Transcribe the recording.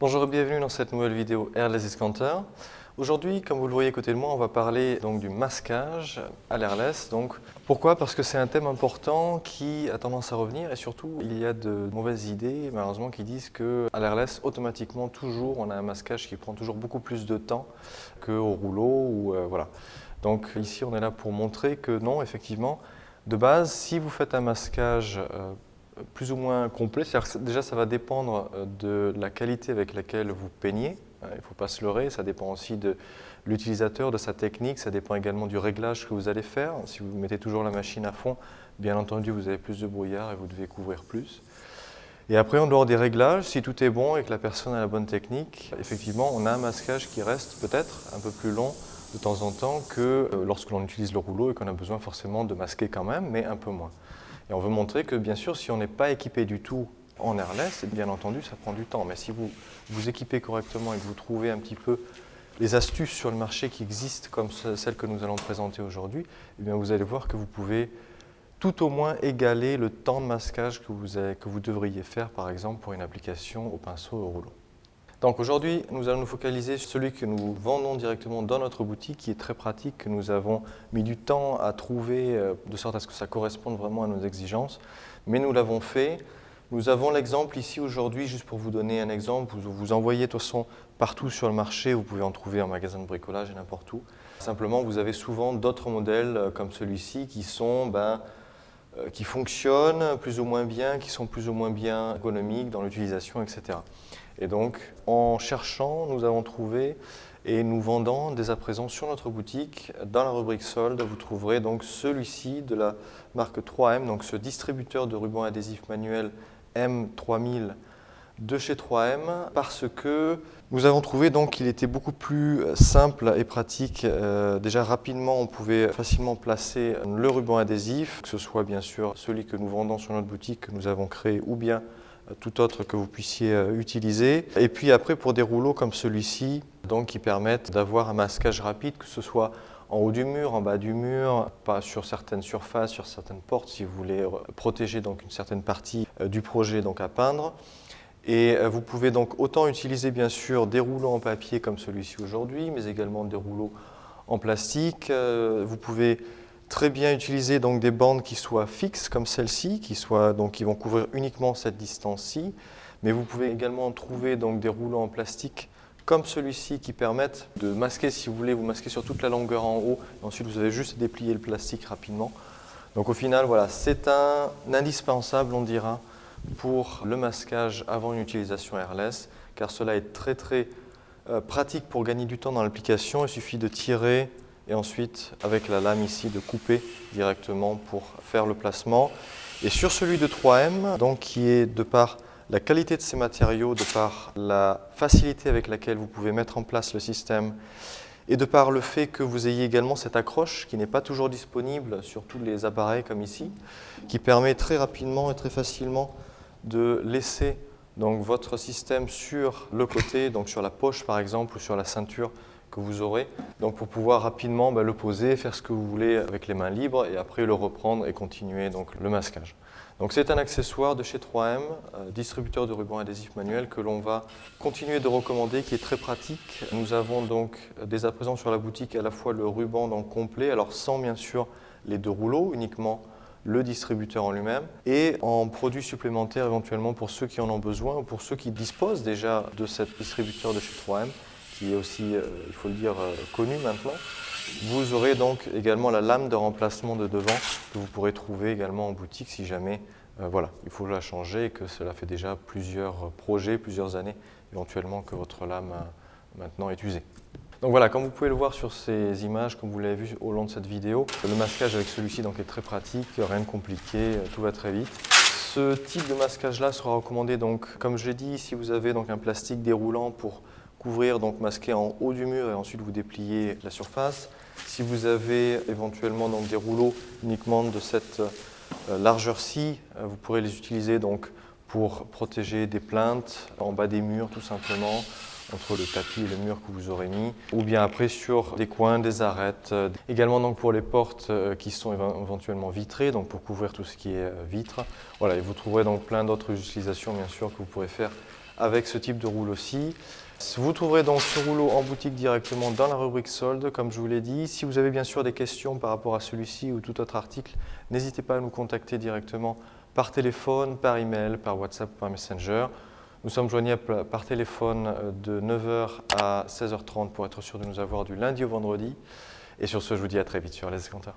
Bonjour et bienvenue dans cette nouvelle vidéo Airless Discounter. Aujourd'hui, comme vous le voyez à côté de moi, on va parler donc du masquage à l'airless. Pourquoi? Parce que c'est un thème important qui a tendance à revenir et surtout il y a de mauvaises idées malheureusement qui disent qu'à l'airless automatiquement toujours on a un masquage qui prend toujours beaucoup plus de temps qu'au rouleau voilà. Donc ici on est là pour montrer que non, effectivement, de base, si vous faites un masquage plus ou moins complet, c'est-à-dire que déjà ça va dépendre de la qualité avec laquelle vous peignez. Il ne faut pas se leurrer, ça dépend aussi de l'utilisateur, de sa technique, ça dépend également du réglage que vous allez faire. Si vous mettez toujours la machine à fond, bien entendu vous avez plus de brouillard et vous devez couvrir plus. Et après en dehors des réglages, si tout est bon et que la personne a la bonne technique, effectivement on a un masquage qui reste peut-être un peu plus long de temps en temps que lorsque l'on utilise le rouleau et qu'on a besoin forcément de masquer quand même, mais un peu moins. Et on veut montrer que bien sûr, si on n'est pas équipé du tout en airless, bien entendu, ça prend du temps. Mais si vous vous équipez correctement et que vous trouvez un petit peu les astuces sur le marché qui existent, comme celles que nous allons présenter aujourd'hui, eh bien vous allez voir que vous pouvez tout au moins égaler le temps de masquage que vous devriez faire, par exemple, pour une application au pinceau et au rouleau. Donc aujourd'hui, nous allons nous focaliser sur celui que nous vendons directement dans notre boutique, qui est très pratique, que nous avons mis du temps à trouver, de sorte à ce que ça corresponde vraiment à nos exigences. Mais nous l'avons fait. Nous avons l'exemple ici aujourd'hui, juste pour vous donner un exemple, vous envoyez de toute façon partout sur le marché, vous pouvez en trouver en magasin de bricolage et n'importe où. Simplement, vous avez souvent d'autres modèles comme celui-ci qui sont qui fonctionnent plus ou moins bien, qui sont plus ou moins bien ergonomiques dans l'utilisation, etc. Et donc, en cherchant, nous avons trouvé et nous vendons dès à présent sur notre boutique, dans la rubrique solde, vous trouverez donc celui-ci de la marque 3M, donc ce distributeur de rubans adhésifs manuels M3000 de chez 3M, parce que nous avons trouvé donc qu'il était beaucoup plus simple et pratique. Déjà rapidement, on pouvait facilement placer le ruban adhésif, que ce soit bien sûr celui que nous vendons sur notre boutique, que nous avons créé, ou bien tout autre que vous puissiez utiliser. Et puis après, pour des rouleaux comme celui-ci, donc qui permettent d'avoir un masquage rapide, que ce soit en haut du mur, en bas du mur, pas sur certaines surfaces, sur certaines portes, si vous voulez protéger donc une certaine partie du projet donc à peindre. Et vous pouvez donc autant utiliser bien sûr des rouleaux en papier comme celui-ci aujourd'hui, mais également des rouleaux en plastique. Vous pouvez très bien utiliser donc des bandes qui soient fixes comme celle-ci, qui vont couvrir uniquement cette distance-ci. Mais vous pouvez également trouver donc des rouleaux en plastique comme celui-ci qui permettent de masquer, si vous voulez, vous masquez sur toute la longueur en haut. Et ensuite, vous avez juste déplié le plastique rapidement. Donc au final, voilà, c'est un indispensable, on dira, pour le masquage avant une utilisation airless, car cela est très pratique pour gagner du temps dans l'application. Il suffit de tirer et ensuite, avec la lame ici, de couper directement pour faire le placement. Et sur celui de 3M, donc, qui est de par la qualité de ses matériaux, de par la facilité avec laquelle vous pouvez mettre en place le système, et de par le fait que vous ayez également cette accroche qui n'est pas toujours disponible sur tous les appareils comme ici, qui permet très rapidement et très facilement de laisser donc votre système sur le côté, donc sur la poche par exemple ou sur la ceinture que vous aurez, donc pour pouvoir rapidement le poser, faire ce que vous voulez avec les mains libres et après le reprendre et continuer donc le masquage. Donc c'est un accessoire de chez 3M, distributeur de rubans adhésifs manuels que l'on va continuer de recommander, qui est très pratique. Nous avons donc dès à présent sur la boutique à la fois le ruban donc complet, alors sans bien sûr les deux rouleaux, uniquement le distributeur en lui-même, et en produits supplémentaires éventuellement pour ceux qui en ont besoin ou pour ceux qui disposent déjà de cet distributeur de chez 3M, qui est aussi, il faut le dire, connu maintenant. Vous aurez donc également la lame de remplacement de devant que vous pourrez trouver également en boutique si jamais voilà, il faut la changer et que cela fait déjà plusieurs projets, plusieurs années éventuellement que votre lame maintenant est usée. Donc voilà, comme vous pouvez le voir sur ces images, comme vous l'avez vu au long de cette vidéo, le masquage avec celui-ci est très pratique, rien de compliqué, tout va très vite. Ce type de masquage-là sera recommandé donc, comme je l'ai dit, si vous avez donc un plastique déroulant pour couvrir, donc masquer en haut du mur et ensuite vous dépliez la surface. Si vous avez éventuellement donc des rouleaux uniquement de cette largeur-ci, vous pourrez les utiliser donc pour protéger des plinthes en bas des murs tout simplement, entre le tapis et le mur que vous aurez mis, ou bien après sur des coins, des arêtes. Également donc pour les portes qui sont éventuellement vitrées, donc pour couvrir tout ce qui est vitre. Voilà, et vous trouverez donc plein d'autres utilisations bien sûr que vous pourrez faire avec ce type de rouleau-ci. Vous trouverez donc ce rouleau en boutique directement dans la rubrique solde, comme je vous l'ai dit. Si vous avez bien sûr des questions par rapport à celui-ci ou tout autre article, n'hésitez pas à nous contacter directement par téléphone, par email, par WhatsApp, par Messenger. Nous sommes joignables par téléphone de 9 h à 16 h 30 pour être sûr de nous avoir du lundi au vendredi. Et sur ce, je vous dis à très vite sur Les Escanteurs.